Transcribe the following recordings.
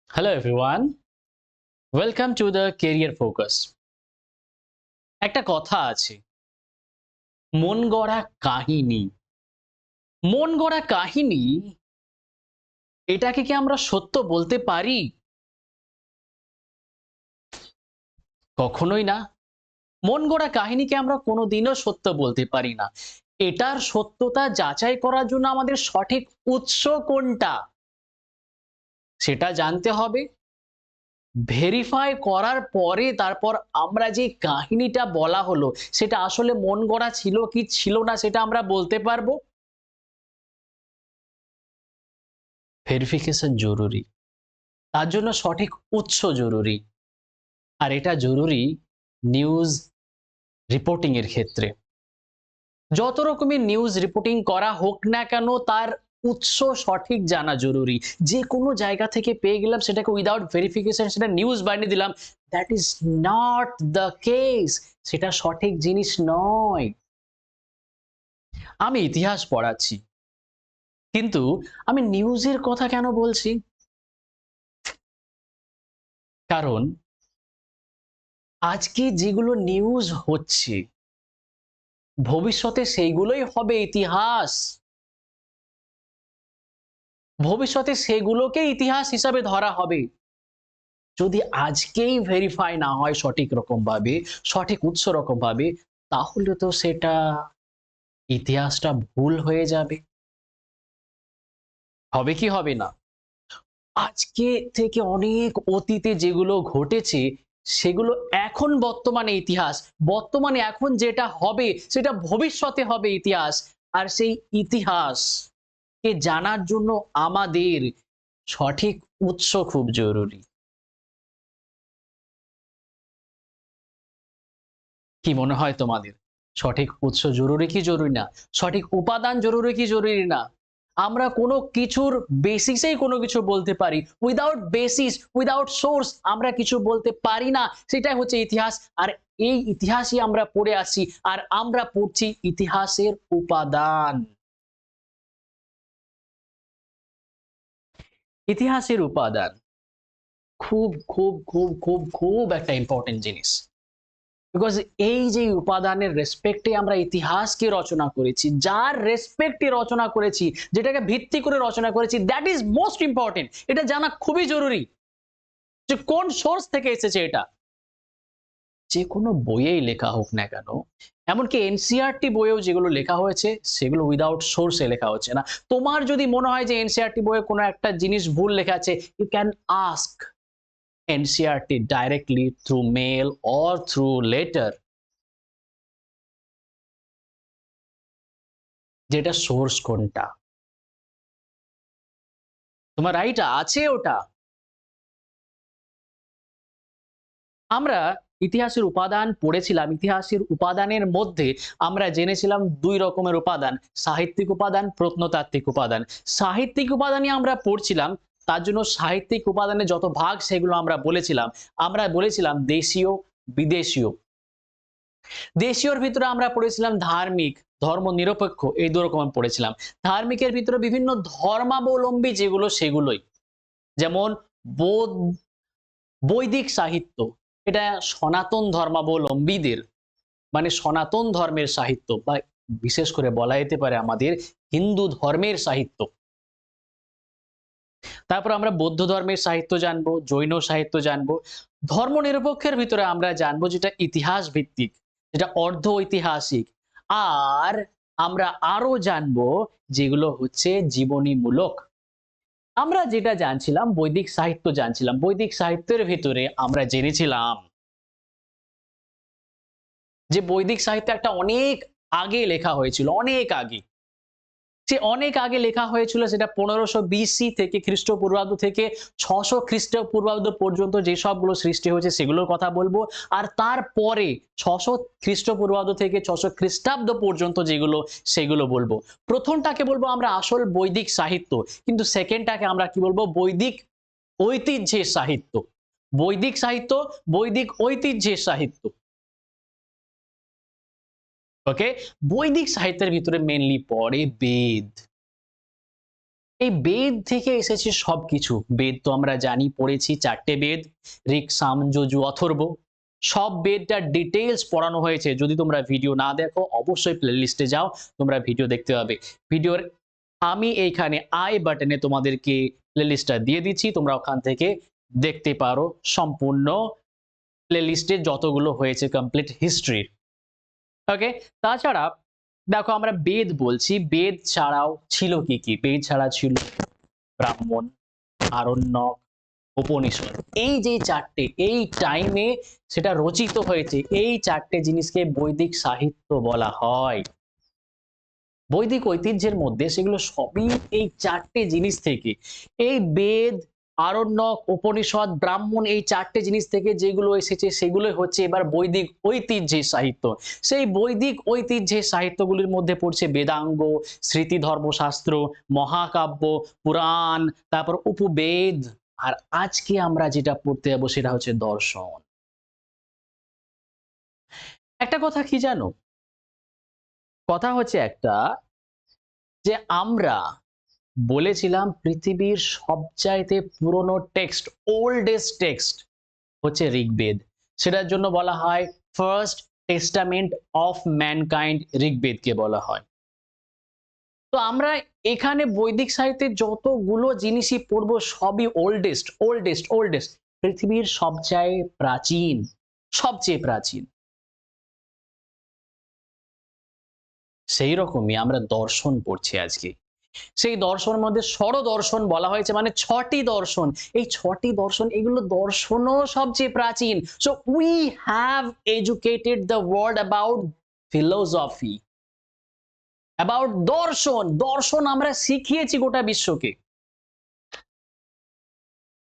Hello everyone, welcome to the career focus. একটা কথা আছে, মন গড়া কাহিনী। মন গড়া কাহিনী, এটাকে কি আমরা সত্য বলতে পারি? কখনোই না। মন গড়া কাহিনীকে আমরা কোনোদিনও সত্য বলতে পারি না। এটার সত্যতা যাচাই করার জন্য আমাদের সঠিক উৎস কোনটা সেটা জানতে হবে। ভেরিফাই করার পরে তারপর আমরা যে কাহিনীটা বলা হলো সেটা আসলে মন গড়া ছিল কি ছিল না সেটা আমরা বলতে পারবো। ভেরিফিকেশন জরুরি। তার জন্য সঠিক উৎস জরুরি। আর এটা জরুরি নিউজ রিপোর্টিং এর ক্ষেত্রে। যত রকমের নিউজ রিপোর্টিং করা হোক না কেন তার উৎস সঠিক জানা জরুরি। যে কোনো জায়গা থেকে পেয়ে গেলাম সেটাকে উইদাউট ভেরিফিকেশন সেটা নিউজ বানিয়ে দিলাম, that is not the case. সেটা সঠিক জিনিস নয়। আমি ইতিহাস পড়াচ্ছি, কিন্তু আমি নিউজের কথা কেন বলছি? কারণ আজকে যেগুলো নিউজ হচ্ছে ভবিষ্যতে সেইগুলোই হবে ইতিহাস। ভবিষ্যতে সেগুলোকে ইতিহাস হিসাবে ধরা হবে। যদি আজকেই ভেরিফাই না হয় সঠিক রকম ভাবে, সঠিক উৎস রকম ভাবে, তাহলে তো সেটা ইতিহাসটা ভুল হয়ে যাবে। হবে কি হবে না? আজকে থেকে অনেক অতীতে যেগুলো ঘটেছে সেগুলো এখন বর্তমানে ইতিহাস। বর্তমানে এখন যেটা হবে সেটা ভবিষ্যতে হবে ইতিহাস। আর সেই ইতিহাসকে জানার জন্য আমাদের সঠিক উৎস খুব জরুরি। কি মনে হয় তোমাদের? সঠিক উৎস জরুরি কি জরুরি না? সঠিক উপাদান জরুরি কি জরুরি না? আমরা কোনো কিছুর বেসিসেই কোনো কিছু বলতে পারি। উইথআউট বেসিস, উইথআউট সোর্স আমরা কিছু বলতে পারি না। সেটাই হচ্ছে ইতিহাস। আর এই ইতিহাসই আমরা পড়ে আসছি। আর আমরা পড়ছি ইতিহাসের উপাদান। ইতিহাসের উপাদান খুব একটা ইম্পোর্টেন্ট জিনিস। বিকজ এই যে উপাদানের রেসপেক্টে আমরা ইতিহাসকে রচনা করেছি, যার রেসপেক্টে রচনা করেছি, যেটাকে ভিত্তি করে রচনা করেছি, দ্যাট ইজ মোস্ট ইম্পর্টেন্ট। এটা জানা খুবই জরুরি যে কোন সোর্স থেকে এসেছে এটা। যে কোনো বইয়েই লেখা হোক না কেন, এমনকি এনসিইআরটি বইয়েও যেগুলো লেখা হয়েছে সেগুলো উইদাউট সোর্সে লেখা হচ্ছে না। তোমার যদি মনে হয় যে এনসিইআরটি বইয়ে কোনো একটা জিনিস ভুল লেখা আছে, you can ask NCERT directly through mail or through letter, যেটা সোর্স কোনটা। তোমার রাইট আছে ওটা। আমরা ইতিহাসের উপাদান পড়েছিলাম। ইতিহাসের উপাদানের মধ্যে আমরা জেনেছিলাম ২ রকমের উপাদান, সাহিত্যিক উপাদান, প্রত্নতাত্ত্বিক উপাদান। সাহিত্যিক উপাদানই আমরা পড়ছিলাম। তার জন্য সাহিত্যিক উপাদানের যত ভাগ সেগুলো আমরা বলেছিলাম। আমরা বলেছিলাম দেশীয়, বিদেশীয়। দেশীয়র ভিতরে আমরা পড়েছিলাম ধার্মিক, ধর্মনিরপেক্ষ, এই ২ রকম পড়েছিলাম। ধার্মিকের ভিতরে বিভিন্ন ধর্মাবলম্বী যেগুলো সেগুলোই। যেমন বৌদ্ধ বৈদিক সাহিত্য, এটা সনাতন ধর্মাবলম্বীদের, মানে সনাতন ধর্মের সাহিত্য, বা বিশেষ করে বলা যেতে পারে আমাদের হিন্দু ধর্মের সাহিত্য। তারপর আমরা বৌদ্ধ ধর্মের সাহিত্য জানবো, জৈন সাহিত্য জানবো। ধর্মনিরপেক্ষের ভিতরে আমরা জানবো যেটা ইতিহাস ভিত্তিক, যেটা অর্ধ ঐতিহাসিক। আর আমরা আরো জানবো যেগুলো হচ্ছে জীবনীমূলক। আমরা যেটা জানছিলাম বৈদিক সাহিত্য জানছিলাম। বৈদিক সাহিত্যের ভেতরে আমরা জেনেছিলাম যে বৈদিক সাহিত্য একটা অনেক আগে লেখা হয়েছিল, অনেক আগে। সে অনেক আগে লেখা হয়েছিল, সেটা 1500 বিসি থেকে খ্রিস্টপূর্বাব্দ থেকে 600 খ্রিস্টপূর্বাব্দ পর্যন্ত যে সবগুলো সৃষ্টি হয়েছে সেগুলোর কথা বলবো। আর তারপরে 600 খ্রিস্টপূর্বাব্দ থেকে 600 খ্রিস্টাব্দ পর্যন্ত যেগুলো সেগুলো বলবো। প্রথমটাকে বলবো আমরা আসল বৈদিক সাহিত্য, কিন্তু সেকেন্ডটাকে আমরা কি বলবো? বৈদিক ঐতিহ্যের সাহিত্য। বৈদিক সাহিত্য, বৈদিক ঐতিহ্যের সাহিত্য। ওকে? বৈদিক সাহিত্যের ভিতরে মেইনলি পড়ে বেদ। এই বেদ থেকে এসেছে সবকিছু। বেদ তো আমরা জানি, পড়েছি, 4টে বেদ, ঋক, সাম, যজু, অথর্ব। সব বেদটার ডিটেইলস পড়ানো হয়েছে। যদি তোমরা ভিডিও না দেখো অবশ্যই প্লেলিস্টে যাও, তোমরা ভিডিও দেখতে পাবে। ভিডিওর আমি এইখানে আই বাটনে তোমাদেরকে প্লেলিস্টটা দিয়ে দিচ্ছি, তোমরা ওখান থেকে দেখতে পারো সম্পূর্ণ প্লেলিস্টে যতগুলো হয়েছে কমপ্লিট হিস্ট্রির। ওকে? তাছাড়া দেখো আমরা বেদ বলছি, বেদ ছাড়াও ছিল কি, কি? বেদ ছাড়া ছিল ব্রাহ্মণ, আরণ্যক, উপনিষদ। এই যে 4টে এই টাইমে সেটা রচিত হয়েছে, এই 4টে জিনিসকে বৈদিক সাহিত্য বলা হয়। বৈদিক ঐতিহ্যের মধ্যে সেগুলো সবই এই 4টে জিনিস থেকে, এই বেদ, আরণ্যক, উপনিষদ, ব্রাহ্মণ, এই 4টে জিনিস থেকে যেগুলো এসেছে সেগুলোই হচ্ছে এবার বৈদিক ঐতিহ্যের সাহিত্য। সেই বৈদিক ঐতিহ্যের সাহিত্যগুলির মধ্যে পড়ছে বেদাঙ্গ, স্মৃতি ধর্মশাস্ত্র, মহাকাব্য, পুরাণ, তারপর উপবেদ। আর আজকে আমরা যেটা পড়তে যাবো সেটা হচ্ছে দর্শন। একটা কথা কি জানো? কথা হচ্ছে একটা, যে আমরা বলেছিলাম পৃথিবীর সবচাইতে পুরনো টেক্সট, ওল্ডেস্ট টেক্সট হচ্ছে ঋগ্বেদ। সেটার জন্য বলা হয় ফার্স্ট টেস্টামেন্ট অফ ম্যানকাইন্ড, ঋগ্বেদকে বলা হয়। তো আমরা এখানে বৈদিক সাহিত্যের যতগুলো জিনিসই পড়বো সবই ওল্ডেস্ট, ওল্ডেস্ট, ওল্ডেস্ট। পৃথিবীর সবচেয়ে প্রাচীন, সবচেয়ে প্রাচীন। সেই রকমই আমরা দর্শন পড়ছি আজকে। সেই দর্শনের মধ্যে ষড়দর্শন বলা হয়েছে, মানে 6টি দর্শন। এই 6টি দর্শন, এগুলো দর্শনও সবচেয়ে প্রাচীন। So we have educated the world about philosophy, about দর্শন। দর্শন আমরা শিখিয়েছি গোটা বিশ্বকে।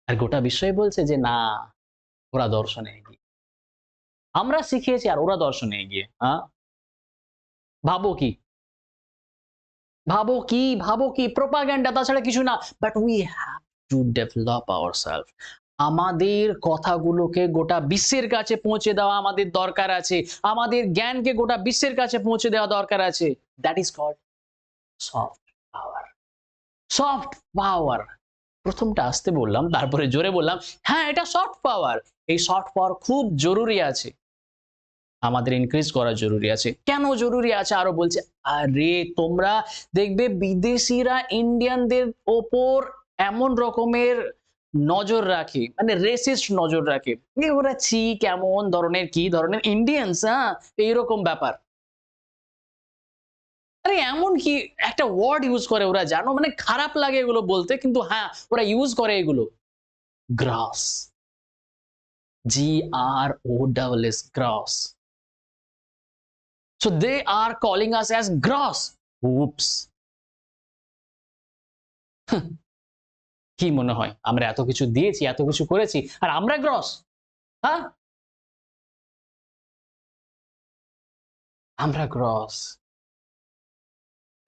আর গোটা বিশ্বই বলছে যে না, ওরা দর্শনে এগিয়ে। আমরা শিখিয়েছি আর ওরা দর্শনে এগিয়ে। হ্যাঁ, ভাবো কি, ভাবো কি, ভাবো কি প্রোপাগ্যান্ডা, তাছাড়া কিছু না। But we have to develop ourself. আমাদের কথাগুলোকে গোটা বিশ্বের কাছে পৌঁছে দেওয়া আমাদের দরকার আছে। আমাদের জ্ঞানকে গোটা বিশ্বের কাছে পৌঁছে দেওয়া দরকার আছে। That is called soft power. Soft power. প্রথমটা আসতে বললাম, তারপরে জোরে বললাম, হ্যাঁ এটা সফট পাওয়ার। এই সফট পাওয়ার খুব জরুরি আছে, আমাদের ইনক্রিজ করা জরুরি আছে। কেন জরুরি আছে আরো বলছে। আরে তোমরা দেখবে বিদেশিরা ইন্ডিয়ানদের ওপর এমন রকমের নজর রাখে, মানে রেসিস্ট নজর রাখে, ওরা ছি কেমন ধরনের, কি ধরনের ইন্ডিয়ানস, হ্যাঁ এইরকম ব্যাপার। আরে এমন কি একটা ওয়ার্ড ইউজ করে ওরা, জানো, মানে খারাপ লাগে এগুলো বলতে, কিন্তু হ্যাঁ ওরা ইউজ করে এগুলো। গ্রাস, GROSS, glass. So they are calling us as gross. Oops. কি মনে হয় আমরা এত কিছু দিয়েছি, এত কিছু করেছি, আর আমরা গ্রস? হ্যাঁ, আমরা গ্রস।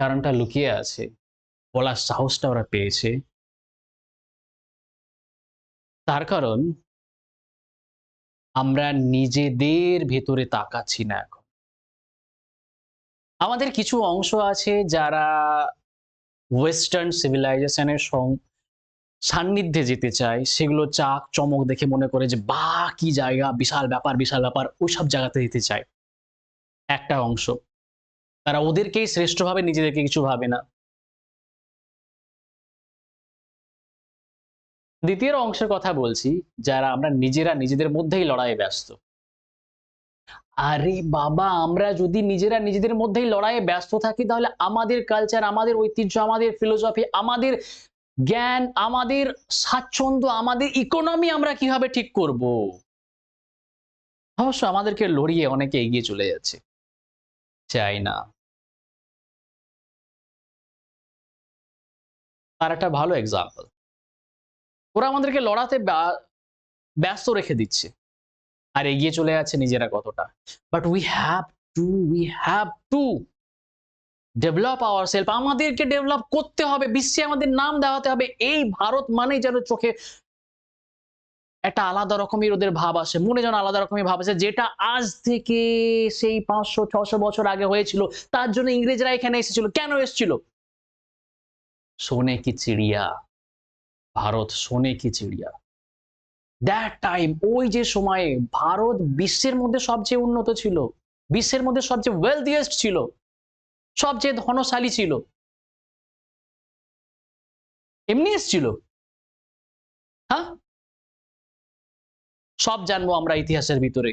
কারণটা লুকিয়ে আছে, বলার সাহসটা ওরা পেয়েছে। তার কারণ আমরা নিজেদের ভেতরে তাকাচ্ছি না এখন। আমাদের কিছু অংশ আছে যারা ওয়েস্টার্ন সিভিলাইজেশনের সান্নিধ্যে যেতে চায়, সেগুলো চাক চমক দেখে মনে করে যে বাহ কি জায়গা, বিশাল ব্যাপার, বিশাল ব্যাপার, ওইসব জায়গাতে যেতে চায় একটা অংশ। তারা ওদেরকেই শ্রেষ্ঠ ভাবে, নিজেদেরকে কিছু ভাবে না। দ্বিতীয় অংশের কথা বলছি, যারা আমরা নিজেরা নিজেদের মধ্যেই লড়াইয়ে ব্যস্ত। আরে বাবা, আমরা যদি নিজেরা নিজেদের মধ্যেই লড়াইয়ে ব্যস্ত থাকি তাহলে আমাদের কালচার, আমাদের ঐতিহ্য, আমাদের ফিলোসফি, আমাদের জ্ঞান, আমাদের স্বাচ্ছন্দ্য, আমাদের ইকোনমি আমরা কিভাবে ঠিক করব? অবশ্য আমাদেরকে লড়িয়ে অনেকে এগিয়ে চলে যাচ্ছে, চাই না। তার একটা ভালো এক্সাম্পল, ওরা আমাদেরকে লড়াতে ব্যস্ত রেখে দিচ্ছে আর এগিয়ে চলে যাচ্ছে নিজেরা কতটা। But we have to develop ourself. আমাদেরকে ডেভেলপ করতে হবে, বিশ্বে আমাদের নাম দেওয়াতে হবে। এই ভারত মানেই যেন চোখে একটা আলাদা রকমের ওদের ভাব আসে, মনে যেন আলাদা রকমের ভাব আসে, যেটা আজ থেকে সেই 500-600 বছর আগে হয়েছিল। তার জন্য ইংরেজরা এখানে এসেছিল। কেন এসেছিল? সোনে কি চিড়িয়া, ভারত সোনে কি চিড়িয়া। দ্যাট টাইম, ওই যে সময়ে ভারত বিশ্বের মধ্যে সবচেয়ে উন্নত ছিল, বিশ্বের মধ্যে সবচেয়ে ওয়েলথিয়েস্ট ছিল, সবচেয়ে ধনশালী ছিল। এমনি এসছিল? হ্যাঁ, সব জানবো আমরা ইতিহাসের ভিতরে,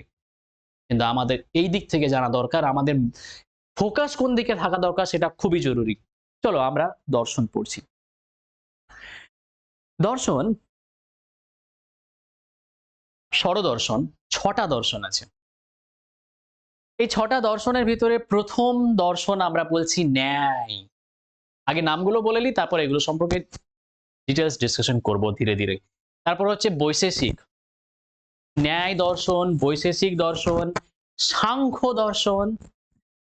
কিন্তু আমাদের এই দিক থেকে জানা দরকার, আমাদের ফোকাস কোন দিকে থাকা দরকার সেটা খুবই জরুরি। চলো আমরা দর্শন পড়ছি। দর্শন, ষড়দর্শন, ৬টা দর্শন আছে। এই ৬টা দর্শনের ভিতরে প্রথম দর্শন আমরা বলছি ন্যায়। আগে নামগুলো বলে নিই, তারপর এগুলো সম্পর্কে ডিটেইলস ডিসকাশন করব ধীরে ধীরে। তারপর হচ্ছে বৈশেষিক, ন্যায় দর্শন, বৈশেষিক দর্শন, সাংখ্য দর্শন,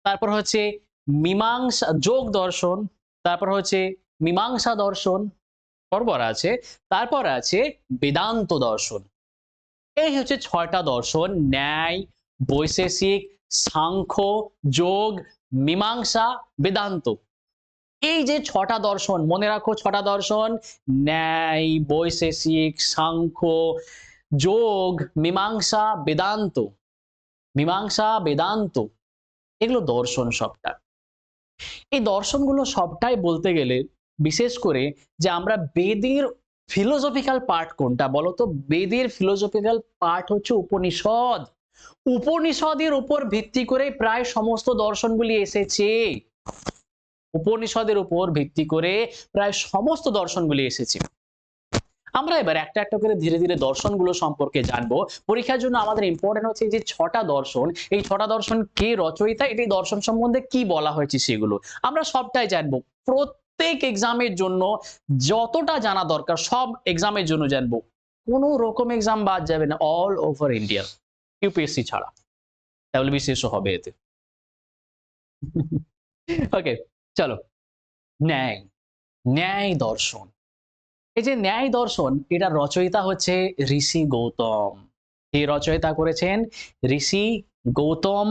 তারপর হচ্ছে মীমাংসা যোগ দর্শন, তারপর হচ্ছে মীমাংসা দর্শন, পরপর আছে, তারপর আছে বেদান্ত দর্শন। এই হচ্ছে ৬টা দর্শন, ন্যায়, বৈশেষিক, সাংখ্য, যোগ, মীমাংসা, বেদান্ত। এই যে ৬টা দর্শন মনে রাখো, ৬টা দর্শন ন্যায়, বৈশেষিক, সাংখ্য, যোগ, মীমাংসা, বেদান্ত। মীমাংসা, বেদান্ত, এগুলো দর্শন সবটা। এই দর্শনগুলো সবটাই বলতে গেলে বিশেষ করে যে আমরা বেদের ফিলোসফিক্যাল পার্ট কোনটা বলতো? বেদের ফিলোসফিক্যাল পার্ট হচ্ছে উপনিষদ। উপনিষদের উপর ভিত্তি করে প্রায় সমস্ত দর্শনগুলি এসেছে। উপনিষদের উপর ভিত্তি করে প্রায় সমস্ত দর্শনগুলি এসেছে। আমরা এবার একটা একটা করে ধীরে ধীরে দর্শনগুলো সম্পর্কে জানবো। পরীক্ষার জন্য আমাদের ইম্পর্টেন্ট হচ্ছে যে ৬টা দর্শন, এই ৬টা দর্শন কে রচয়িতা, এটি দর্শন সম্বন্ধে কি বলা হয়েছে সেগুলো আমরা সবটাই জানবো। প্রত্যেক এক্সামের জন্য যতটা জানা দরকার সব এক্সামের জন্য জানবো, কোনো রকম এক্সাম বাদ যাবে না, অল ওভার ইন্ডিয়া, ইউপিএসসি ছাড়া। ডাব্লিউবিসিএস ও হবে এতে। ওকে, চলো। ন্যায়, ন্যায় দর্শন। এই যে ন্যায় দর্শন, এটা রচয়িতা হচ্ছে ঋষি গৌতম। কে রচয়িতা করেছেন? ঋষি গৌতম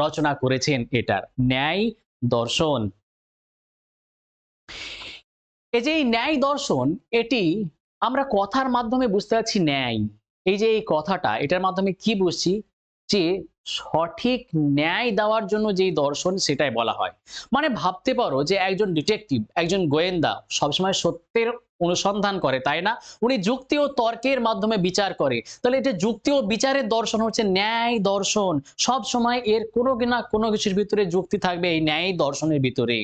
রচনা করেছেন এটার ন্যায় দর্শন। এই যে এই ন্যায় দর্শন, এটি আমরা কথার মাধ্যমে বুঝতে পারছি ন্যায়। এই যে এই কথাটা, এটার মাধ্যমে কি বুঝছি? যে সঠিক ন্যায় দেওয়ার জন্য যেই দর্শন সেটাই বলা হয়। মানে ভাবতে পারো যে একজন ডিটেকটিভ, একজন গোয়েন্দা সবসময় সত্যের অনুসন্ধান করে, তাই না? উনি যুক্তি ও তর্কের মাধ্যমে বিচার করে। তাহলে এটা যুক্তি ও বিচারের দর্শন হচ্ছে ন্যায় দর্শন। সব সময় এর কোনো না কোনো কিছুর ভিতরে যুক্তি থাকবে এই ন্যায় দর্শনের ভিতরে।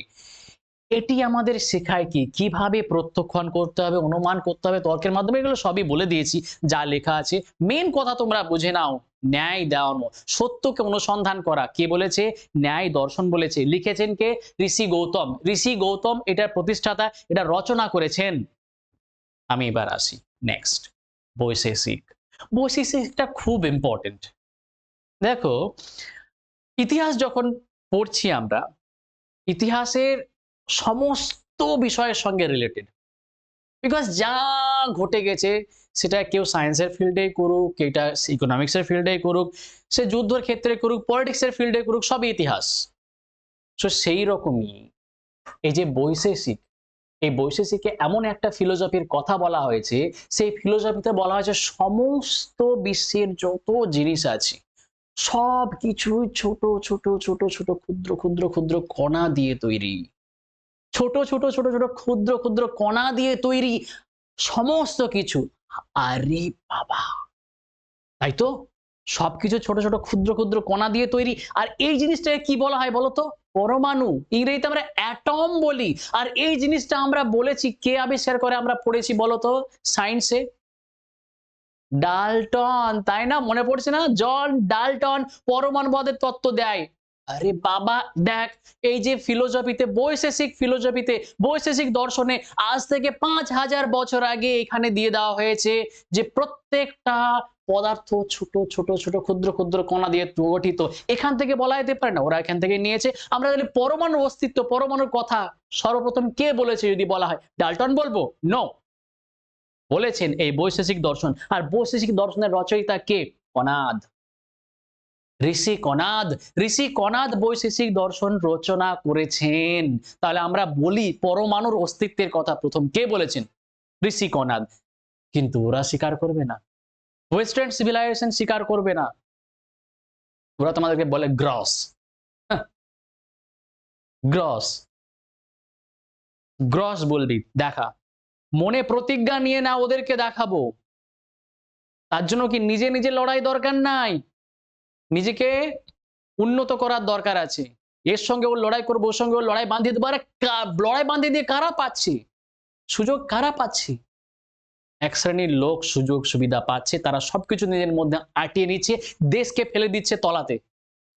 এটি আমাদের শেখায় কি কিভাবে প্রত্যক্ষণ করতে হবে, অনুমান করতে হবে তর্কের মাধ্যমে, এগুলো সবই বলে দিয়েছি যা লেখা আছে। মেন কথা তোমরা বুঝে নাও, ন্যায় দেওয়ানো, সত্যকে অনুসন্ধান করা। কে বলেছে? ন্যায় দর্শন বলেছে। লিখেছেন কে? ঋষি গৌতম। ঋষি গৌতম এটার প্রতিষ্ঠাতা, এটা রচনা করেছেন। আমি এবার আসি নেক্সট, বৈশেষিক। বৈশেষিকটা খুব ইম্পর্টেন্ট। দেখো, ইতিহাস যখন পড়ছি আমরা, ইতিহাসের সমস্ত বিষয়ের সঙ্গে রিলেটেড, বিকজ যা ঘটে গেছে সেটা কেউ সায়েন্সের ফিল্ডে করুক, এটা ইকোনমিক্সের ফিল্ডে করুক, সে যুদ্ধের ক্ষেত্রে করুক, পলিটিক্সের ফিল্ডে করুক, সবই ইতিহাস। তো সেই রকমই এই যে বৈশেষিক, এই বৈশেষিকে এমন একটা ফিলোসফির কথা বলা হয়েছে, সেই ফিলোসফিতে বলা হয়েছে সমস্ত বিশ্বের যত জিনিস আছে সব কিছু ছোট ছোট ছোট ছোট ক্ষুদ্র ক্ষুদ্র ক্ষুদ্র কণা দিয়ে তৈরি। ছোট ছোট ছোট ছোট ক্ষুদ্র ক্ষুদ্র কণা দিয়ে তৈরি সমস্ত কিছু। আরে বাবা, তাই তো, সবকিছু ছোট ছোট ক্ষুদ্র ক্ষুদ্র কণা দিয়ে তৈরি। আর এই জিনিসটাকে কি বলা হয় বলতো? পরমাণু। ইংরেজিতে আমরা অ্যাটম বলি। আর এই জিনিসটা আমরা বলেছি কে আবিষ্কার করে, আমরা পড়েছি বলতো সায়েন্সে? ডাল্টন, তাই না? মনে পড়ছে না? জন ডাল্টন পরমাণুবাদের তত্ত্ব দেয়। আরে বাবা, দেখ, এই যে ফিলোসফিতে, বৈশেষিক ফিলোসফিতে, বৈশেষিক দর্শনে আজ থেকে 5000 বছর আগে এখানে দিয়ে দেওয়া হয়েছে যে প্রত্যেকটা পদার্থ ছোট ছোট ছোট ক্ষুদ্র ক্ষুদ্র কণা দিয়ে গঠিত। এখান থেকে বলা যেতে পারে না ওরা এখান থেকে নিয়েছে? আমরা তাহলে পরমাণুর অস্তিত্ব, পরমাণুর কথা সর্বপ্রথম কে বলেছে যদি বলা হয়? ডাল্টন বলবো? নো, বলেছেন এই বৈশেষিক দর্শন। আর বৈশেষিক দর্শনের রচয়িতা কে? কনাদ। ঋষি কনাদ বৈশেষিক দর্শন রচনা করেছেন। তাহলে আমরা বলি পরমাণুর অস্তিত্বের কথা প্রথম কে বলেছেন? ঋষি কনাদ। কিন্তু ওরা স্বীকার করবে না, ওয়েস্টার্ন সিভিলাইজেশন স্বীকার করবে না। ওরা তোমাদেরকে বলে গ্রস, গ্রস গ্রস বলবি দেখা, মনে প্রতিজ্ঞা নিয়ে না ওদেরকে দেখাবো। তার জন্য কি নিজে নিজে লড়াই দরকার নাই, নিজেকে উন্নত করার দরকার আছে। এর সঙ্গে ও লড়াই করবো, ওর সঙ্গে ও লড়াই বাঁধিয়ে দেবো। আরে লড়াই বাঁধিয়ে দিয়ে কারা পাচ্ছে সুযোগ? কারা পাচ্ছে? এক শ্রেণীর লোক সুযোগ সুবিধা পাচ্ছে, তারা সবকিছু নিজের মধ্যে আটিয়ে নিচ্ছে, দেশকে ফেলে দিচ্ছে তলাতে।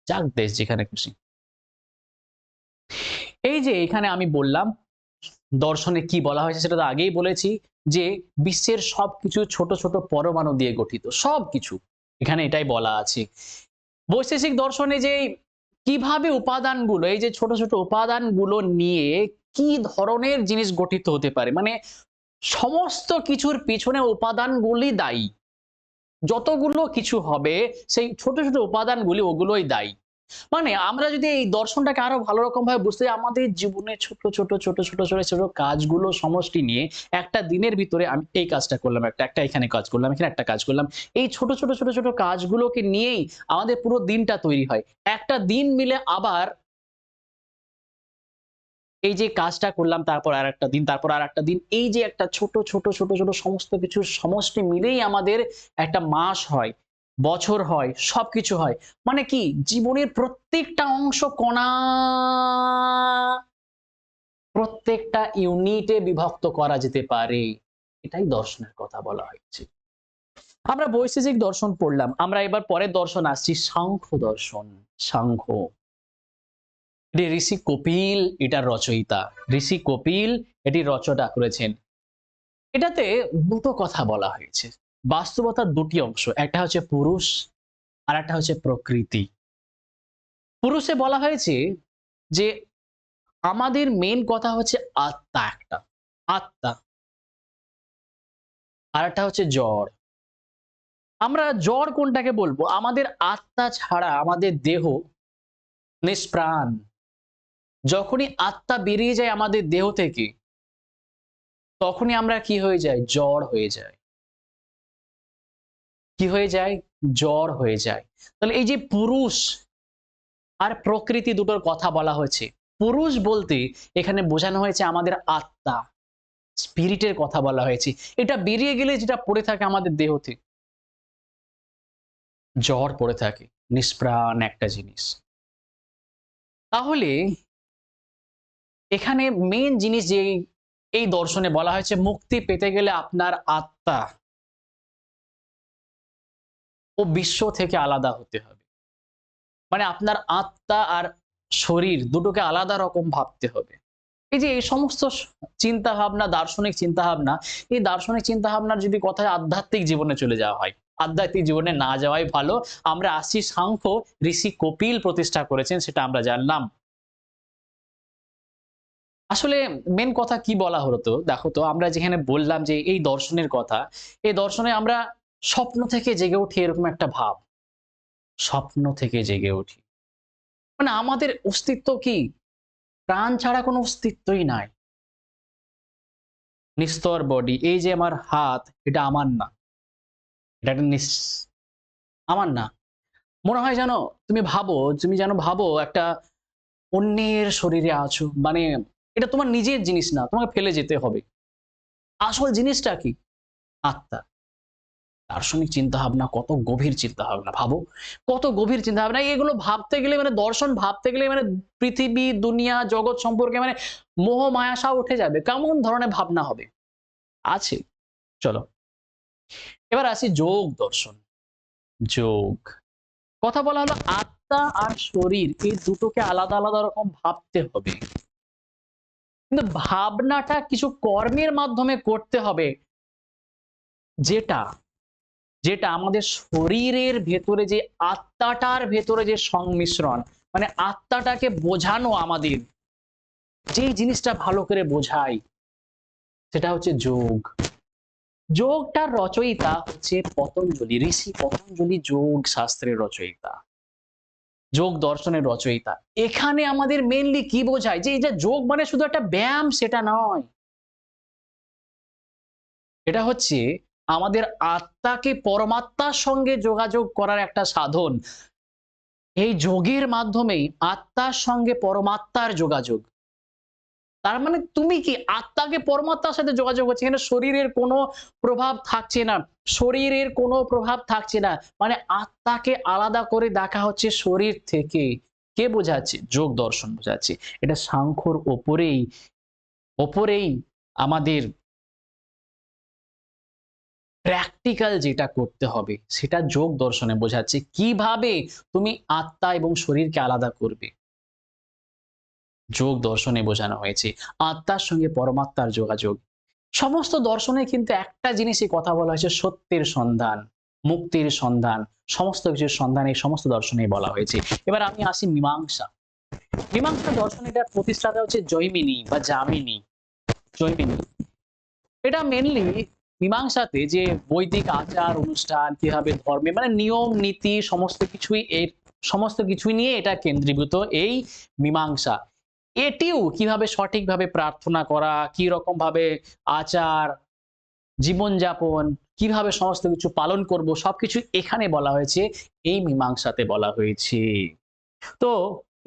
যাক দেশ যেখানে খুশি। এই যে এখানে আমি বললাম দর্শনে কি বলা হয়েছে সেটা তো আগেই বলেছি, যে বিশ্বের সবকিছু ছোট ছোট পরমাণু দিয়ে গঠিত, সবকিছু এখানে এটাই বলা আছে। বৈশেষিক দর্শনে যে কিভাবে উপাদানগুলো, এই যে ছোট ছোট উপাদানগুলো নিয়ে কি ধরনের জিনিস গঠিত হতে পারে, মানে সমস্ত কিছুর পিছনে উপাদানগুলি দায়ী। যতগুলো কিছু হবে সেই ছোট ছোট উপাদানগুলি ওগুলোই দায়ী। মানে আমরা যদি এই দর্শনটাকে আরো ভালো রকম ভাবে বুঝতে, আমাদের জীবনে ছোট ছোট ছোট ছোট ছোট ছোট কাজগুলো সমষ্টি নিয়ে একটা দিনের ভিতরে আমি এই কাজটা করলাম, একটা এখানে কাজ করলাম, এখানে একটা কাজ করলাম, এই ছোট ছোট ছোট ছোট কাজগুলোকে নিয়েই আমাদের পুরো দিনটা তৈরি হয়। একটা দিন মিলে আবার এই যে কাজটা করলাম, তারপর আর একটা দিন, তারপর আর একটা দিন, এই যে একটা ছোট ছোট ছোট ছোট সমস্ত কিছুর সমষ্টি মিলেই আমাদের একটা মাস হয়, বছর হয়, সবকিছু হয়। মানে কি জীবনের প্রত্যেকটা অংশ কণা, প্রত্যেকটা ইউনিটে বিভক্ত করা যেতে পারে। এটাই দর্শনের কথা বলা হয়েছে। আমরা বৈশেষিক দর্শন পড়লাম, আমরা এবার পরের দর্শন আসছি সাংখ্য দর্শন। সাংখ্য ঋষি কপিল এটার রচয়িতা, ঋষি কপিল এটি রচনা করেছেন। এটাতে দুটো কথা বলা হয়েছে, বাস্তবতার দুটি অংশ, একটা হচ্ছে পুরুষ আর একটা হচ্ছে প্রকৃতি। পুরুষে বলা হয়েছে যে আমাদের মেন কথা হচ্ছে আত্মা, একটা আত্মা, আর একটা হচ্ছে জড়। আমরা জড় কোনটাকে বলবো? আমাদের আত্মা ছাড়া আমাদের দেহ নিষ্প্রাণ। যখনই আত্মা বেরিয়ে যায় আমাদের দেহ থেকে, তখনই আমরা কি হয়ে যাই? জড় হয়ে যায়। কি হয়ে যায়? জড় হয়ে যায়। তাহলে এই যে পুরুষ আর প্রকৃতি দুটোর কথা বলা হয়েছে, পুরুষ বলতে এখানে বোঝানো হয়েছে আমাদের আত্মা, স্পিরিটের কথা বলা হয়েছে। এটা বেরিয়ে গেলে যেটা পড়ে থাকে আমাদের দেহতে, জড় পড়ে থাকে, নিষ্প্রাণ একটা জিনিস। তাহলে এখানে মেন জিনিস যে এই দর্শনে বলা হয়েছে, মুক্তি পেতে গেলে আপনার আত্মা ও বিশ্ব থেকে আলাদা হতে হবে। মানে আপনার আত্মা আর শরীর দুটোকে আলাদা রকম ভাবতে হবে। এই যে এই সমস্ত চিন্তা ভাবনা, দার্শনিক চিন্তা ভাবনা, এই দার্শনিক চিন্তা ভাবনার যদি কথায় আধ্যাত্মিক জীবনে চলে যাওয়া হয়, আধ্যাত্মিক জীবনে না যাওয়াই ভালো। আমরা আসছি সাংখ্য ঋষি কপিল প্রতিষ্ঠা করেছেন, সেটা আমরা জানলাম। আসলে মেন কথা কি বলা হলো, তো দেখো তো, আমরা যেখানে বললাম যে এই দর্শনের কথা, এই দর্শনে আমরা স্বপ্ন থেকে জেগে উঠি, এরকম একটা ভাব, স্বপ্ন থেকে জেগে উঠি। মানে আমাদের অস্তিত্ব কি? প্রাণ ছাড়া কোনো অস্তিত্বই নাই। নিস্তর বডি, এই যে আমার হাত, এটা আমার না, এটা একটা আমার না। মনে হয় জানো, তুমি যেন ভাবো একটা অন্যের শরীরে আছো, মানে এটা তোমার নিজের জিনিস না, তোমাকে ফেলে যেতে হবে। আসল জিনিসটা কি? আত্মা। দার্শনিক চিন্তা ভাবনা, কত গভীর চিন্তা ভাবনা, ভাবো কত গভীর চিন্তা ভাবনা। এগুলো ভাবতে গেলে, মানে দর্শন ভাবতে গেলে, মানে পৃথিবী, দুনিয়া, জগৎ সম্পর্কে মানে মোহ মায়াসা উঠে যাবে। কেমন ধরনের ভাবনা হবে আছে। চলো এবার আসি যোগ দর্শন। যোগ কথা বলা হলো আত্মা আর শরীর, এই দুটোকে আলাদা আলাদা রকম ভাবতে হবে, কিন্তু ভাবনাটা কিছু কর্মের মাধ্যমে করতে হবে, যেটা যেটা আমাদের শরীরের ভেতরে, যে আত্মাটার ভেতরে যে সংমিশ্রণ, মানে আত্মাটাকে বোঝানো, আমাদের যে জিনিসটা ভালো করে বোঝাই, সেটা হচ্ছে যোগ। যোগটার রচয়িতা হচ্ছে পতঞ্জলি, ঋষি পতঞ্জলি যোগ শাস্ত্রের রচয়িতা। যোগ দর্শনের রচয়িতা। এখানে আমাদের মেইনলি কি বোঝায় যে এই যে যোগ মানে শুধু একটা ব্যায়াম সেটা নয়, এটা হচ্ছে আমাদের আত্মাকে পরমাত্মার সঙ্গে যোগাযোগ করার একটা সাধন। এই যোগের মাধ্যমেই আত্মার সঙ্গে পরমাত্মার যোগাযোগ। তার মানে তুমি কি আত্মাকে পরমাত্মার সাথে যোগাযোগ হচ্ছে, এখানে শরীরের কোনো প্রভাব থাকছে না, শরীরের কোনো প্রভাব থাকছে না, মানে আত্মাকে আলাদা করে দেখা হচ্ছে শরীর থেকে। কে বোঝাচ্ছে? যোগ দর্শন বোঝাচ্ছে। এটা সাংখ্যর ওপরেই আমাদের প্র্যাকটিক্যাল যেটা করতে হবে সেটা যোগ দর্শনে বোঝাচ্ছে কিভাবে তুমি আত্মা এবং শরীরকে আলাদা করবে। যোগ দর্শনে বোঝানো হয়েছে আত্মার সঙ্গে পরমাত্মার যোগাযোগ। সমস্ত দর্শনে কিন্তু একটা জিনিসই কথা বলা হয়েছে, সত্যের সন্ধান, মুক্তির সন্ধান, সমস্ত কিছুর সন্ধান এই সমস্ত দর্শনেই বলা হয়েছে। এবার আমি আসি মীমাংসা। মীমাংসা দর্শন, এটার প্রতিষ্ঠাতা হচ্ছে জৈমিনী বা যামিনী। জৈমিনী এটা মেনলি মীমাংসাতে যে বৈদিক আচার অনুষ্ঠান কিভাবে ধর্মে মানে নিয়ম নীতি সমস্ত কিছুই নিয়ে এটা কেন্দ্রীভূত এই মীমাংসা। এটিও কিভাবে সঠিকভাবে প্রার্থনা করা, কি রকম ভাবে আচার জীবনযাপন, কিভাবে সমস্ত কিছু পালন করব, সবকিছু এখানে বলা হয়েছে, এই মীমাংসাতে বলা হয়েছে। তো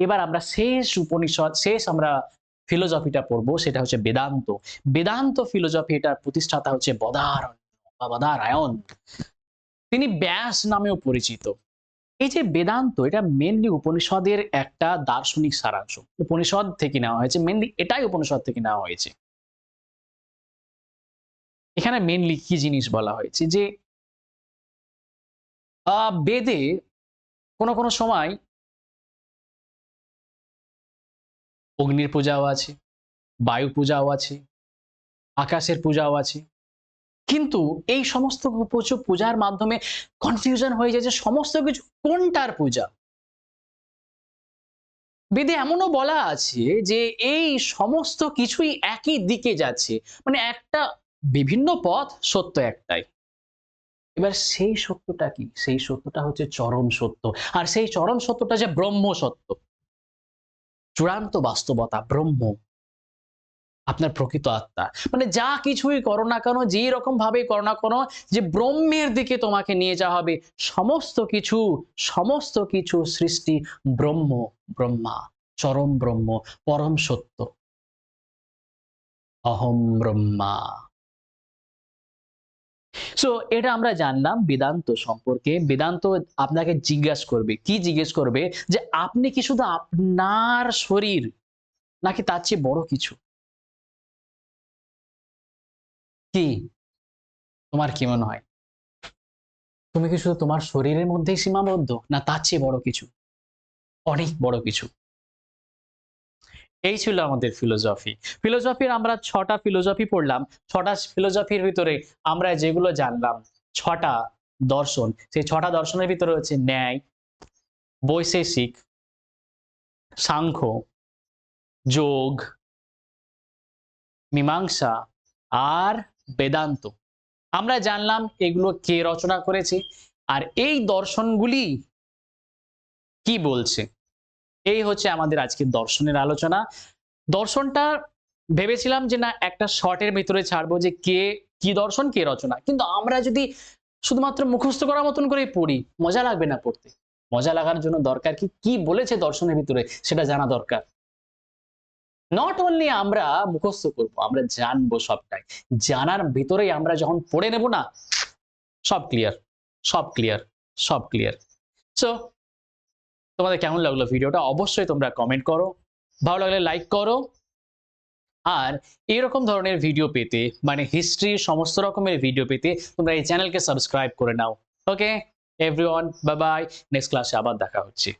এবার আমরা আমরা ফিলোসফিটা পড়বো, সেটা হচ্ছে বেদান্ত। বেদান্ত ফিলোসফি, এটার প্রতিষ্ঠাতা হচ্ছে বদারায়ণ। তিনি ব্যাস নামেও পরিচিত। এই যে বেদান্ত, এটা মেনলি উপনিষদের একটা দার্শনিক সারাংশ, উপনিষদ থেকে নেওয়া হয়েছে, মেনলি এটাই উপনিষদ থেকে নেওয়া হয়েছে। এখানে মেনলি কি জিনিস বলা হয়েছে যে বেদে কোনো কোনো সময় অগ্নির পূজাও আছে, বায়ু পূজাও আছে, আকাশের পূজাও আছে, কিন্তু এই সমস্ত পূজার মাধ্যমে কনফিউশন হয়ে যায় যে সমস্ত কিছু কোনটার পূজা। বেদে এমনও বলা আছে যে এই সমস্ত কিছুই একই দিকে যাচ্ছে, মানে একটা বিভিন্ন পথ, সত্য একটাই। এবার সেই সত্যটা কি? সেই সত্যটা হচ্ছে চরম সত্য। আর সেই চরম সত্যটা যে ব্রহ্ম সত্য, চূড়ান্ত বাস্তবতা, ব্রহ্ম, আপনার প্রকৃত আত্মা। মানে যা কিছুই করো না কেন, যেই রকম ভাবে করো না কেন, যে ব্রহ্মের দিকে তোমাকে নিয়ে যাওয়া হবে। সমস্ত কিছু সৃষ্টি ব্রহ্ম, ব্রহ্মা, চরম ব্রহ্ম, পরম সত্য, অহম ব্রহ্মা। সো এটা আমরা জানলাম বেদান্ত সম্পর্কে। বেদান্ত আপনাকে জিজ্ঞাসা করবে, কি জিজ্ঞেস করবে, যে আপনি কি শুধু আপনার শরীর, নাকি তার চেয়ে বড় কিছু? কি তোমার কি মনে হয়? তুমি কি শুধু তোমার শরীরের মধ্যেই সীমাবদ্ধ, না তার চেয়ে বড় কিছু, অনেক বড় কিছু? এই ছিল আমাদের ফিলোসফি। ফিলোসফির আমরা ৬টা ফিলোসফি পড়লাম। ৬টা ফিলোসফির ভিতরে আমরা যেগুলো জানলাম, ৬টা দর্শন, সেই ৬টা দর্শনের ভিতরে হচ্ছে ন্যায়, বৈশেষিক, সাংখ্য, যোগ, মীমাংসা আর বেদান্ত। আমরা জানলাম এগুলো কে রচনা করেছে আর এই দর্শনগুলি কি বলছে। এই হচ্ছে আমাদের আজকের দর্শনের আলোচনা। দর্শনটা ভেবেছিলাম যে না একটা শর্টের ভিতরে ছাড়বো, যে কি দর্শন, কে রচনা, কিন্তু আমরা যদি শুধুমাত্র মুখস্থ করার মতন করেই পড়ি, মজা লাগবে না পড়তে। মজা লাগার জন্য দরকার কি বলেছে দর্শনের ভিতরে সেটা জানা দরকার। নট অনলি আমরা মুখস্থ করব, আমরা জানবো সবটাই। জানার ভিতরেই আমরা যখন পড়ে নেব না, সব ক্লিয়ার, সব ক্লিয়ার, সব ক্লিয়ার। সো তোমাদের কেমন লাগলো ভিডিওটা অবশ্যই তোমরা কমেন্ট করো, ভালো লাগলে লাইক করো। আর এরকম ধরনের ভিডিও পেতে, মানে হিস্ট্রি সমস্ত রকমের ভিডিও পেতে, তোমরা এই চ্যানেলকে সাবস্ক্রাইব করে নাও। Okay everyone, bye bye, next ক্লাসে আবার দেখা হচ্ছে।